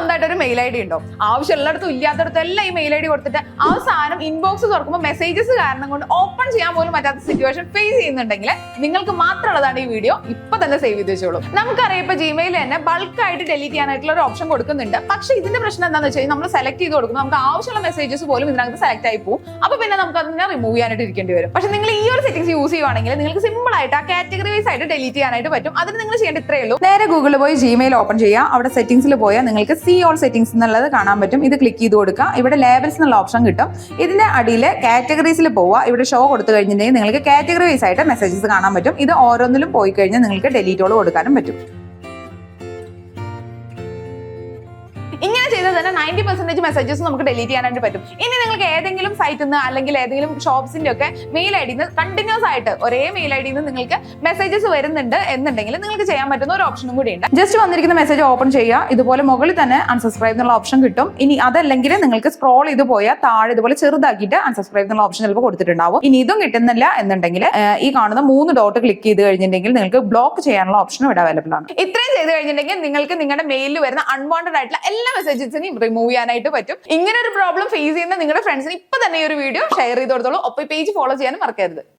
സ്വന്തമായിട്ട് ഒരു mail I D ഉണ്ടോ? ആവശ്യമുള്ളിടത്തും ഇല്ലാത്തടത്തും എല്ലാം ഈ മെയിൽ ഐ ഡി കൊടുത്തിട്ട് അവസാനം ഇൻബോക്സ് തുറക്കുമ്പോൾ മെസ്സേജസ് കാരണം കൊണ്ട് ഓപ്പൺ ചെയ്യാൻ പോലും പറ്റാത്ത സിറ്റുവേഷൻ ഫേസ് ചെയ്യുന്നുണ്ടെങ്കിൽ നിങ്ങൾക്ക് മാത്രമുള്ളതാണ് ഈ വീഡിയോ. ഇപ്പൊ തന്നെ സേവ് ചെയ്ത് വെച്ചോളൂ. നമുക്കറിയാം ഇപ്പൊ ജിമെയിൽ തന്നെ ബൾക്കായിട്ട് ഡിലീറ്റ് ചെയ്യാനായിട്ടുള്ള ഒരു ഓപ്ഷൻ കൊടുക്കുന്നുണ്ട്. പക്ഷേ ഇതിന്റെ പ്രശ്നം എന്താണെന്ന് വെച്ചാൽ നമ്മൾ സെലക്ട് ചെയ്ത് കൊടുക്കുമ്പോൾ നമുക്ക് ആവശ്യമുള്ള മെസ്സേജസ് പോലും ഇതിനകത്ത് സെലക്ട് ആയി പോകും. അപ്പൊ പിന്നെ നമുക്ക് അതിനെ റിമൂവ് ചെയ്യാനായിട്ട് ഇരിക്കേണ്ടി വരും. പക്ഷെ നിങ്ങൾ ഈ ഒരു സെറ്റിംഗ്സ് യൂസ് ചെയ്യുവാണെങ്കിൽ നിങ്ങൾക്ക് സിമ്പിൾ ആയിട്ട് ആ കാറ്റഗറി വൈസ് ആയിട്ട് ഡിലീറ്റ് ചെയ്യാനായിട്ട് പറ്റും. അതിന് നിങ്ങൾ ചെയ്യേണ്ട ഇത്രയേ ഉള്ളൂ. നേരെ ഗൂഗിളിൽ പോയി ജിമെയിൽ ഓപ്പൺ ചെയ്യുക. അവിടെ സെറ്റിംഗ്സിൽ പോയാൽ നിങ്ങൾക്ക് സീ ഓൾ സെറ്റിംഗ്സ് എന്നുള്ളത് കാണാൻ പറ്റും. ഇത് ക്ലിക്ക് ചെയ്ത് കൊടുക്കുക. ഇവിടെ ലേബൽസ് എന്നുള്ള ഓപ്ഷൻ കിട്ടും. ഇതിന്റെ അടിയിൽ കാറ്റഗറീസിൽ പോവുക. ഇവിടെ ഷോ കൊടുത്തു കഴിഞ്ഞിട്ടുണ്ടെങ്കിൽ നിങ്ങൾക്ക് കാറ്റഗറി വൈസ് ആയിട്ട് മെസ്സേജസ് കാണാൻ പറ്റും. ഇത് ഓരോന്നിലും പോയി കഴിഞ്ഞാൽ നിങ്ങൾക്ക് ഡിലീറ്റോൾ കൊടുക്കാനും പറ്റും. ഇങ്ങനെ ചെയ്താൽ തന്നെ 90% മെസ്സേജസ് നമുക്ക് ഡിലീറ്റ് ചെയ്യാനായിട്ട് പറ്റും. ഇനി നിങ്ങൾക്ക് ഏതെങ്കിലും സൈറ്റിൽ നിന്ന് അല്ലെങ്കിൽ ഏതെങ്കിലും ഷോപ്സിന്റെ ഒക്കെ മെയിൽ ഐ ഡിന്ന് കണ്ടിന്യൂസ് ആയിട്ട് ഒരേ മെയിൽ ഐ ഡിന്ന് നിങ്ങൾക്ക് മെസ്സേജസ് വരുന്നുണ്ട് എന്നുണ്ടെങ്കിൽ നിങ്ങൾക്ക് ചെയ്യാൻ പറ്റുന്ന ഒരു ഓപ്ഷനും കൂടി ഉണ്ട്. ജസ്റ്റ് വന്നിരിക്കുന്ന മെസ്സേജ് ഓപ്പൺ ചെയ്യുക. ഇതുപോലെ മുകളിൽ തന്നെ അൺസബ്സ്ക്രൈബ് എന്നുള്ള ഓപ്ഷൻ കിട്ടും. ഇനി അതല്ലെങ്കിൽ നിങ്ങൾക്ക് സ്ക്രോൾ ചെയ്ത് പോയാൽ താഴെ ഇതുപോലെ ചെറുതാക്കിയിട്ട് അൺസബ്സ്ക്രൈബ് എന്നുള്ള ഓപ്ഷൻ ചിലപ്പോൾ കൊടുത്തിട്ടുണ്ടാവും. ഇനി ഇതും കിട്ടുന്നില്ല എന്നുണ്ടെങ്കിൽ ഈ കാണുന്ന 3 ഡോട്ട് ക്ലിക്ക് ചെയ്ത് കഴിഞ്ഞിട്ടുണ്ടെങ്കിൽ നിങ്ങൾക്ക് ബ്ലോക്ക് ചെയ്യാനുള്ള ഓപ്ഷനും ഇവിടെ അവൈലബിൾ ആണ്. ഇത്രയും ചെയ്ത് കഴിഞ്ഞിട്ടുണ്ടെങ്കിൽ നിങ്ങൾക്ക് നിങ്ങളുടെ മെയിലിൽ വരുന്ന അൺവാണ്ടഡ് ആയിട്ടുള്ള എല്ലാ മെസ്സേജസിനെയും റിമൂവ് ചെയ്യാനായിട്ട് പറ്റും. ഇങ്ങനെ ഒരു പ്രോബ്ലം ഫേസ് ചെയ്യുന്ന നിങ്ങളുടെ ഫ്രണ്ട്സിന് ഇപ്പൊ തന്നെ ഈ ഒരു വീഡിയോ ഷെയർ ചെയ്ത് കൊടുത്തോളൂ. ഒപ്പം ഈ പേജ് ഫോളോ ചെയ്യാനും മറക്കരുത്.